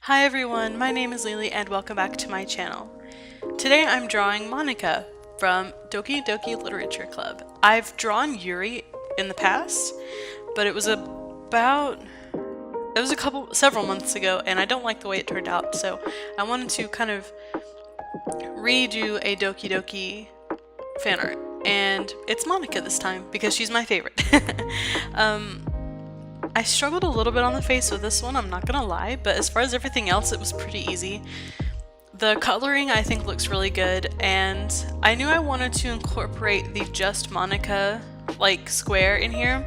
Hi everyone, my name is Lily and welcome back to my channel. Today I'm drawing Monika from Doki Doki Literature Club. I've drawn Yuri in the past, but it was several months ago and I don't like the way it turned out, so I wanted to kind of redo a Doki Doki fan art. And it's Monika this time because she's my favorite. I struggled a little bit on the face with this one, I'm not gonna lie, but as far as everything else, it was pretty easy. The coloring I think looks really good, and I knew I wanted to incorporate the Just Monika like square in here.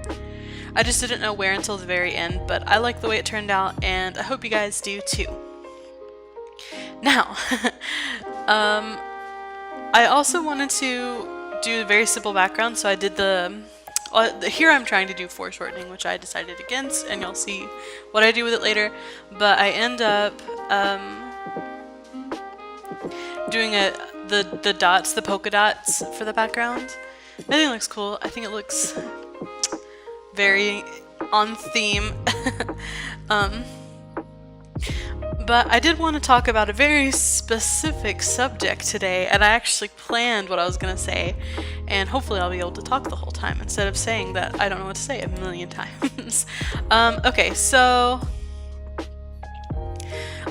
I just didn't know where until the very end, but I like the way it turned out, and I hope you guys do too. Now, I also wanted to do a very simple background, so I did here I'm trying to do foreshortening, which I decided against, and you'll see what I do with it later, but I end up doing the dots, the polka dots for the background. I think it looks cool. I think it looks very on theme. But I did want to talk about a very specific subject today, and I actually planned what I was going to say, and hopefully I'll be able to talk the whole time instead of saying that I don't know what to say a million times. Okay, so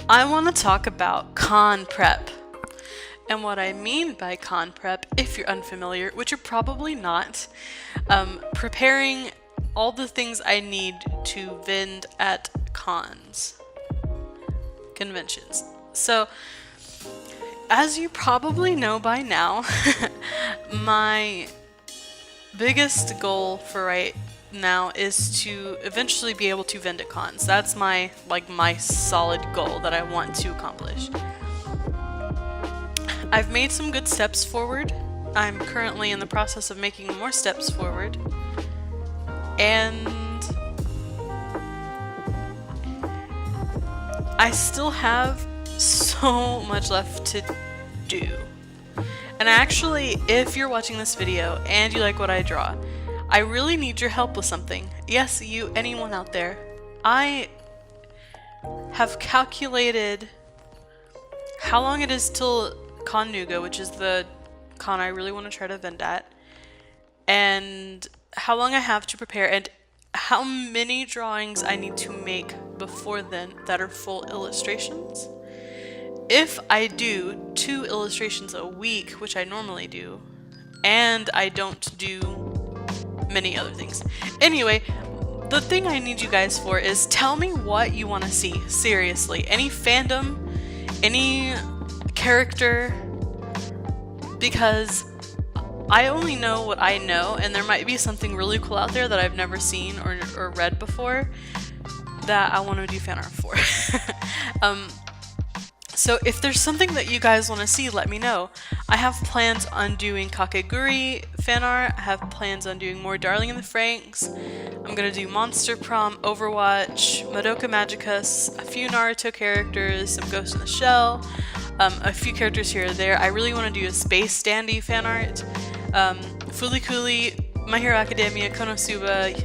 I want to talk about con prep. And what I mean by con prep, if you're unfamiliar, which you're probably not, preparing all the things I need to vend at cons. Conventions. So, as you probably know by now, my biggest goal for right now is to eventually be able to vend at cons. That's my solid goal that I want to accomplish. I've made some good steps forward. I'm currently in the process of making more steps forward. And I still have so much left to do. And actually, if you're watching this video and you like what I draw, I really need your help with something. Yes, you, anyone out there. I have calculated how long it is till Con Nuga, which is the con I really want to try to vend at, and how long I have to prepare, and how many drawings I need to make before then that are full illustrations. If I do 2 illustrations a week, which I normally do, and I don't do many other things. Anyway, the thing I need you guys for is tell me what you want to see. Seriously, any fandom, any character, because I only know what I know, and there might be something really cool out there that I've never seen or read before that I want to do fan art for. So if there's something that you guys want to see, let me know. I have plans on doing Kakeguri fan art. I have plans on doing more Darling in the Franxx. I'm gonna do Monster Prom, Overwatch, Madoka Magicus, a few Naruto characters, some Ghost in the Shell, a few characters here or there. I really want to do a Space Dandy fan art. Fulikuli, My Hero Academia, Konosuba,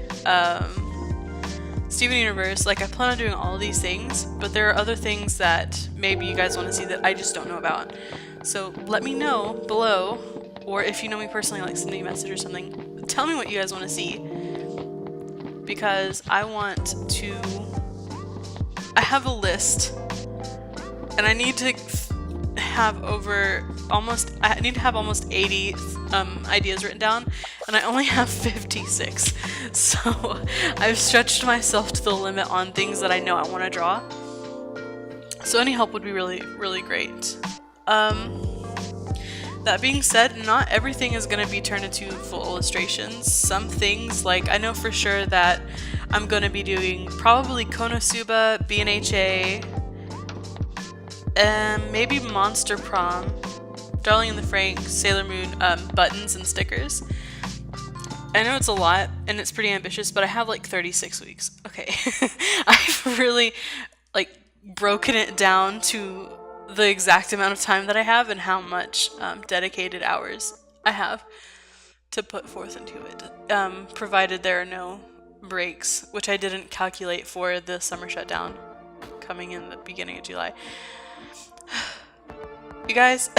Steven Universe. Like, I plan on doing all these things, but there are other things that maybe you guys want to see that I just don't know about. So let me know below, or if you know me personally, like send me a message or something. Tell me what you guys want to see, because I have a list, and I need to have almost 80 ideas written down, and I only have 56, so I've stretched myself to the limit on things that I know I want to draw. So any help would be really, really great. That being said, not everything is going to be turned into full illustrations. Some things, like I know for sure that I'm going to be doing probably Konosuba, BNHA, maybe Monster Prom, Darling in the Franxx, Sailor Moon, buttons and stickers. I know it's a lot and it's pretty ambitious, but I have like 36 weeks. Okay. I've really broken it down to the exact amount of time that I have and how much dedicated hours I have to put forth into it, provided there are no breaks, which I didn't calculate for the summer shutdown, coming in the beginning of July. You guys,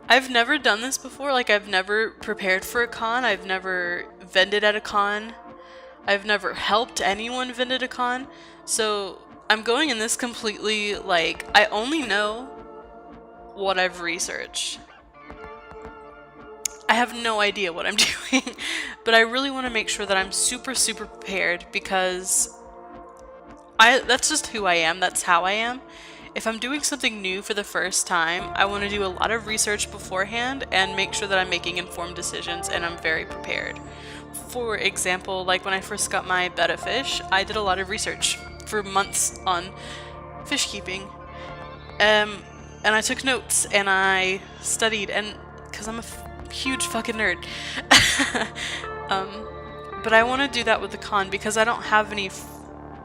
I've never done this before. Like, I've never prepared for a con. I've never vended at a con. I've never helped anyone vend at a con. So I'm going in this completely, like, I only know what I've researched. I have no idea what I'm doing, but I really want to make sure that I'm super, super prepared, because that's just who I am. That's how I am. If I'm doing something new for the first time, I want to do a lot of research beforehand and make sure that I'm making informed decisions and I'm very prepared. For example, like when I first got my betta fish, I did a lot of research for months on fish keeping. And I took notes and I studied, and because I'm a huge fucking nerd. But I want to do that with the con because I don't have any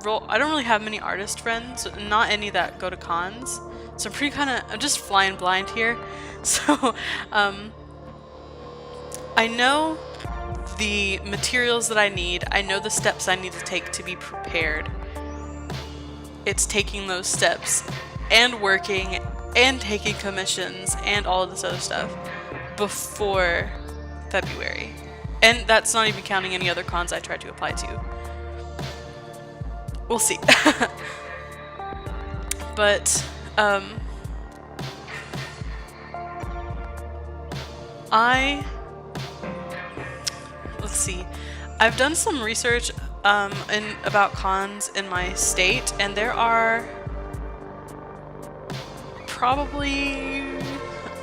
I don't really have many artist friends, not any that go to cons. So I'm just flying blind here. So I know the materials that I need. I know the steps I need to take to be prepared. It's taking those steps and working and taking commissions and all of this other stuff before February. And that's not even counting any other cons I tried to apply to. We'll see. But let's see. I've done some research about cons in my state, and there are probably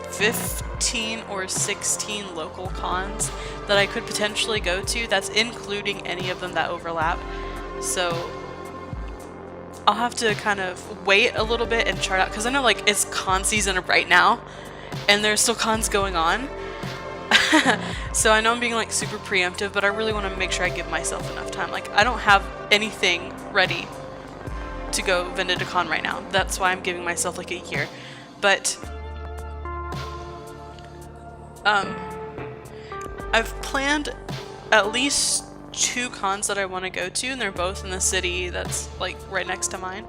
15 or 16 local cons that I could potentially go to. That's including any of them that overlap. So I'll have to kind of wait a little bit and chart out, because I know like it's con season right now and there's still cons going on. So I know I'm being like super preemptive, but I really want to make sure I give myself enough time. Like, I don't have anything ready to go vend at a con right now. That's why I'm giving myself like a year. But I've planned at least 2 cons that I want to go to, and they're both in the city that's like right next to mine.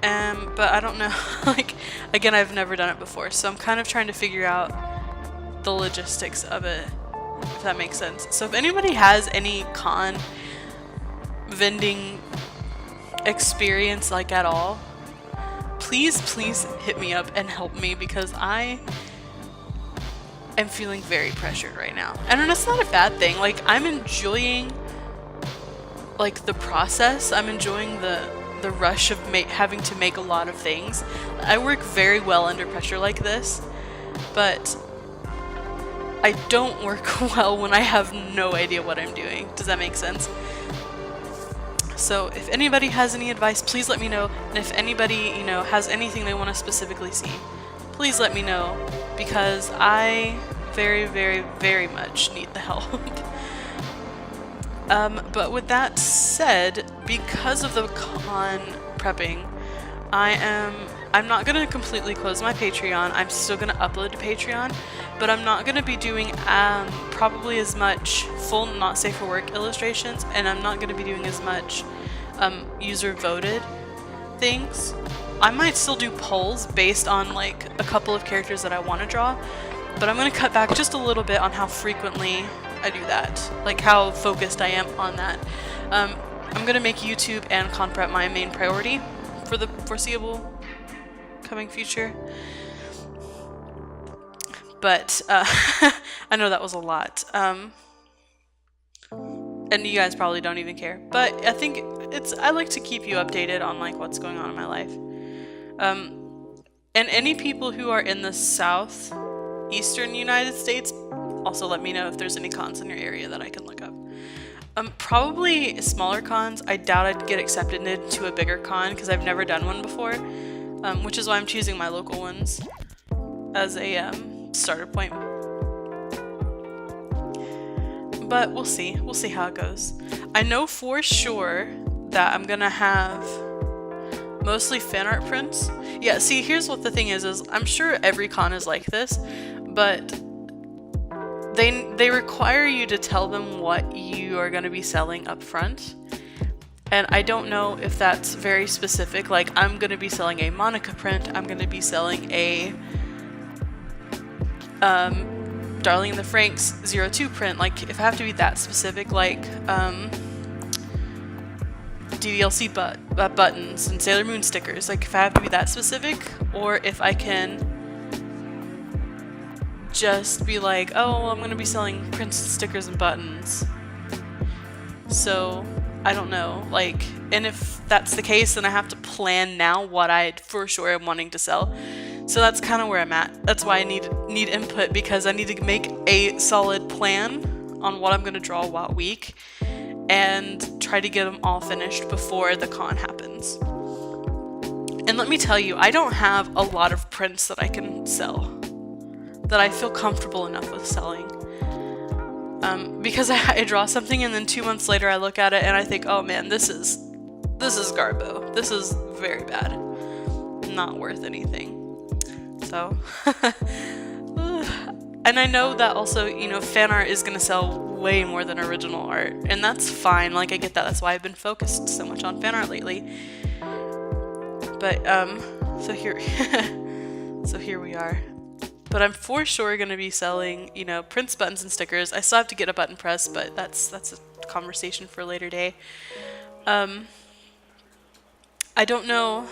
But I don't know, like, again, I've never done it before, so I'm kind of trying to figure out the logistics of it, if that makes sense. So if anybody has any con vending experience like at all, please hit me up and help me, because I am feeling very pressured right now. And that's not a bad thing. Like, I'm enjoying like the process. I'm enjoying the rush of having to make a lot of things. I work very well under pressure like this, but I don't work well when I have no idea what I'm doing. Does that make sense? So if anybody has any advice, please let me know. And if anybody, you know, has anything they want to specifically see, please let me know, because I very, very, very much need the help. But with that said, because of the con prepping, I'm not going to completely close my Patreon. I'm still going to upload to Patreon, but I'm not going to be doing probably as much full not safe for work illustrations, and I'm not going to be doing as much user voted things. I might still do polls based on like a couple of characters that I want to draw, but I'm going to cut back just a little bit on how frequently I do that, like how focused I am on that. I'm going to make YouTube and con prep my main priority for the foreseeable coming future. But I know that was a lot. And you guys probably don't even care. But I think I like to keep you updated on like what's going on in my life. And any people who are in the southeastern United States, also let me know if there's any cons in your area that I can look up. Probably smaller cons. I doubt I'd get accepted into a bigger con because I've never done one before, which is why I'm choosing my local ones as a starter point. But we'll see. We'll see how it goes. I know for sure that I'm gonna have mostly fan art prints. Yeah, see, here's what the thing is I'm sure every con is like this, but they require you to tell them what you are going to be selling up front. And I don't know if that's very specific, like I'm going to be selling a Monika print, I'm going to be selling a Darling in the Franxx 02 print, like if I have to be that specific, like DDLC buttons and Sailor Moon stickers, like if I have to be that specific, or if I can just be like, oh, I'm going to be selling prints, stickers, and buttons. So I don't know, like, and if that's the case, then I have to plan now what I for sure am wanting to sell. So that's kind of where I'm at. That's why I need input, because I need to make a solid plan on what I'm going to draw what week and try to get them all finished before the con happens. And let me tell you, I don't have a lot of prints that I can sell, that I feel comfortable enough with selling. Because I draw something and then 2 months later I look at it and I think, oh man, this is garbo. This is very bad. Not worth anything. So, and I know that also, you know, fan art is going to sell way more than original art, and that's fine. Like, I get that. That's why I've been focused so much on fan art lately. But, so here we are. But I'm for sure going to be selling, you know, prints, buttons, and stickers. I still have to get a button press, but that's a conversation for a later day. I don't know.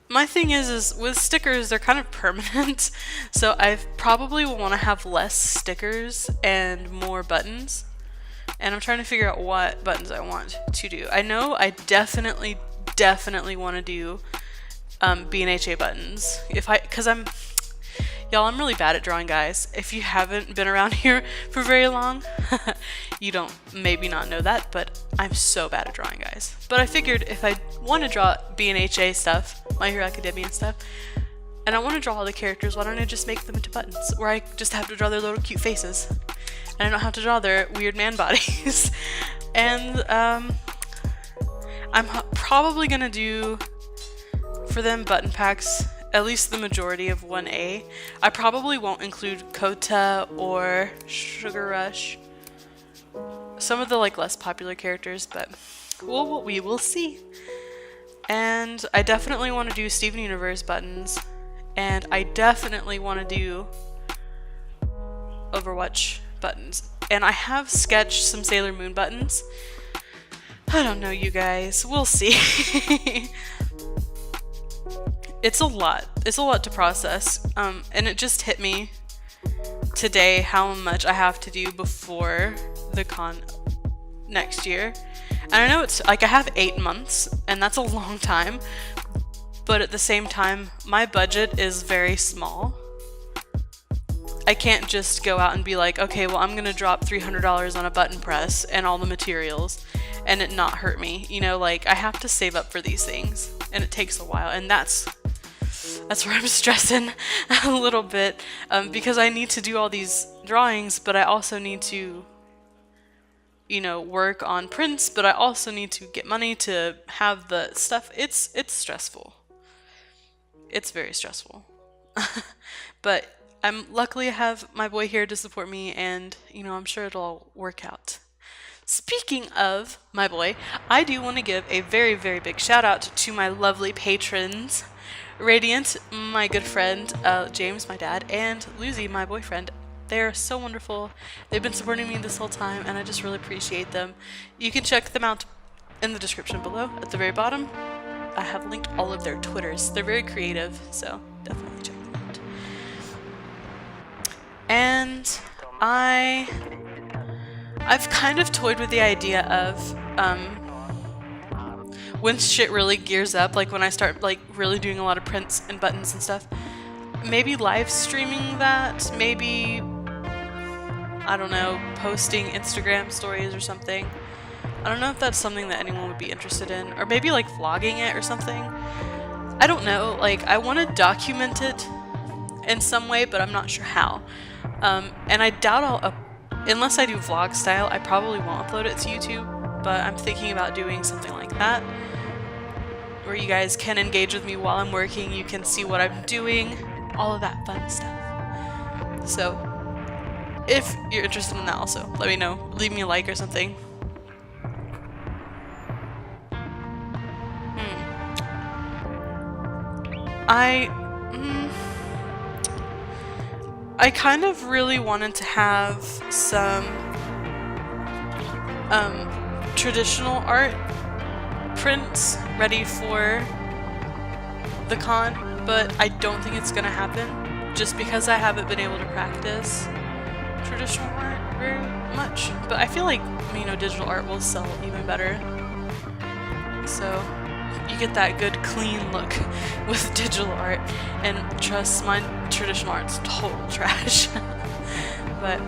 My thing is with stickers, they're kind of permanent, so I probably will want to have less stickers and more buttons. And I'm trying to figure out what buttons I want to do. I know I definitely want to do B&HA buttons. Y'all, I'm really bad at drawing, guys. If you haven't been around here for very long, you don't maybe not know that, but I'm so bad at drawing, guys. But I figured if I want to draw B&HA stuff, My Hero Academia and stuff, and I want to draw all the characters, why don't I just make them into buttons, where I just have to draw their little cute faces, and I don't have to draw their weird man bodies. And I'm probably gonna do for them button packs, at least the majority of 1A. I probably won't include Kota or Sugar Rush, some of the like less popular characters, but we will see. And I definitely want to do Steven Universe buttons, and I definitely want to do Overwatch buttons. And I have sketched some Sailor Moon buttons. I don't know, you guys. We'll see. It's a lot. It's a lot to process. And it just hit me today how much I have to do before the con next year. And I know it's like I have 8 months, and that's a long time. But at the same time, my budget is very small. I can't just go out and be like, okay, well, I'm gonna drop $300 on a button press and all the materials and it not hurt me. You know, like, I have to save up for these things, and it takes a while, and that's where I'm stressing a little bit, because I need to do all these drawings, but I also need to, you know, work on prints, but I also need to get money to have the stuff. It's stressful. It's very stressful. But luckily I have my boy here to support me, and, you know, I'm sure it'll all work out. Speaking of my boy, I do want to give a very, very big shout out to my lovely patrons. Radiant, my good friend, James, my dad, and Lucy, my boyfriend. They're so wonderful. They've been supporting me this whole time, and I just really appreciate them. You can check them out in the description below at the very bottom. I have linked all of their Twitters. They're very creative, so definitely check them out. And I've kind of toyed with the idea of when shit really gears up, like when I start like really doing a lot of prints and buttons and stuff, maybe live streaming that, maybe, I don't know, posting Instagram stories or something. I don't know if that's something that anyone would be interested in, or maybe like vlogging it or something. I don't know, like I want to document it in some way, but I'm not sure how. And I doubt unless I do vlog style, I probably won't upload it to YouTube, but I'm thinking about doing something like that, where you guys can engage with me while I'm working, you can see what I'm doing, all of that fun stuff. So, if you're interested in that also, let me know. Leave me a like or something. I kind of really wanted to have some traditional art prints ready for the con, but I don't think it's gonna happen just because I haven't been able to practice traditional art very much. But I feel like, you know, digital art will sell even better. So you get that good clean look with digital art, and trust my traditional art's total trash. But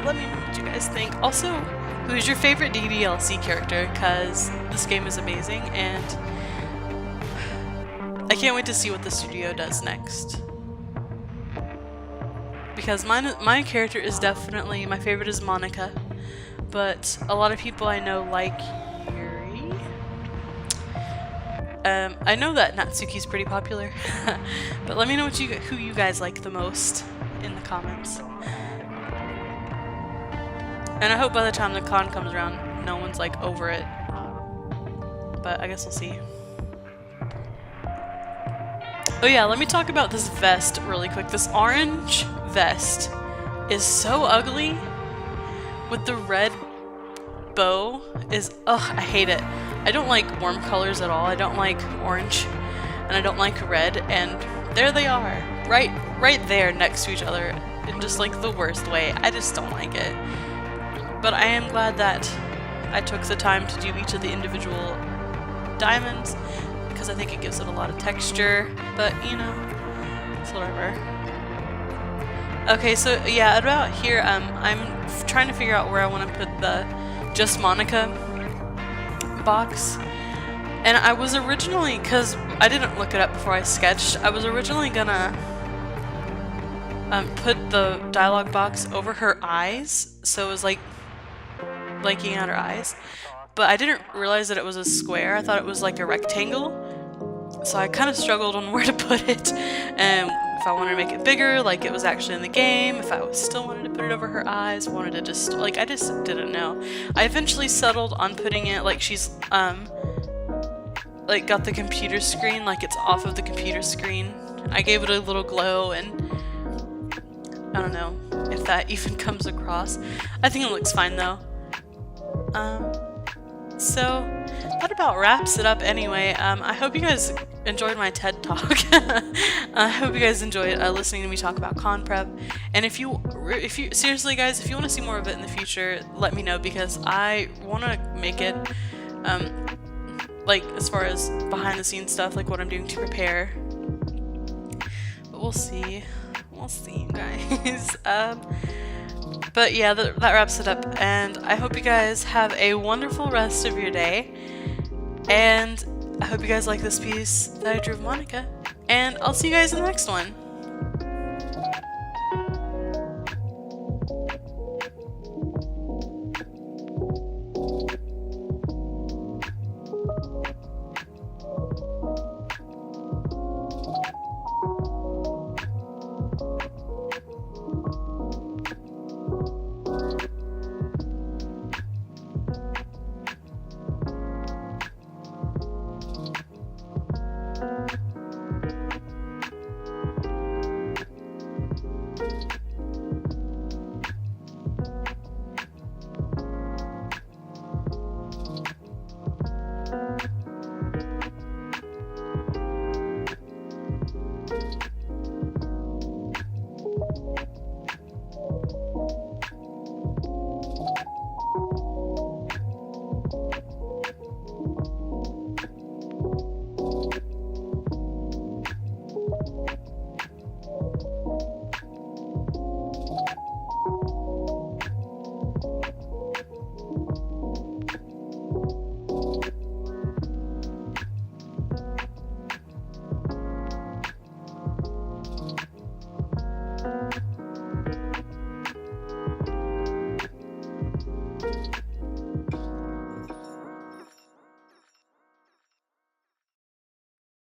let me know what you guys think. Also, who's your favorite DDLC character? Because this game is amazing, and I can't wait to see what the studio does next. Because my character is definitely, my favorite is Monika, but a lot of people I know like Yuri. I know that Natsuki's pretty popular, but let me know who you guys like the most in the comments. And I hope by the time the con comes around, no one's like over it. But I guess we'll see. Oh yeah, let me talk about this vest really quick. This orange vest is so ugly with the red bow. Ugh, I hate it. I don't like warm colors at all. I don't like orange and I don't like red, and there they are, right there next to each other in just like the worst way. I just don't like it. But I am glad that I took the time to do each of the individual diamonds, because I think it gives it a lot of texture, but you know, it's whatever. Okay, so yeah, about here, I'm trying to figure out where I want to put the Just Monika box. And I was originally, because I didn't look it up before I sketched, I was originally gonna put the dialogue box over her eyes, so it was like blanking out her eyes. But I didn't realize that it was a square. I thought it was like a rectangle. So I kind of struggled on where to put it. If I wanted to make it bigger, like it was actually in the game. If I still wanted to put it over her eyes, wanted to just, like, I just didn't know. I eventually settled on putting it like she's, like got the computer screen, like it's off of the computer screen. I gave it a little glow, and I don't know if that even comes across. I think it looks fine though. So that about wraps it up anyway. I hope you guys enjoyed my TED Talk. I hope you guys enjoyed listening to me talk about con prep. And if you seriously guys, if you want to see more of it in the future, let me know, because I want to make it like as far as behind the scenes stuff, like what I'm doing to prepare. But we'll see. We'll see, guys. But yeah, that wraps it up, and I hope you guys have a wonderful rest of your day, and I hope you guys like this piece that I drew of Monika, and I'll see you guys in the next one.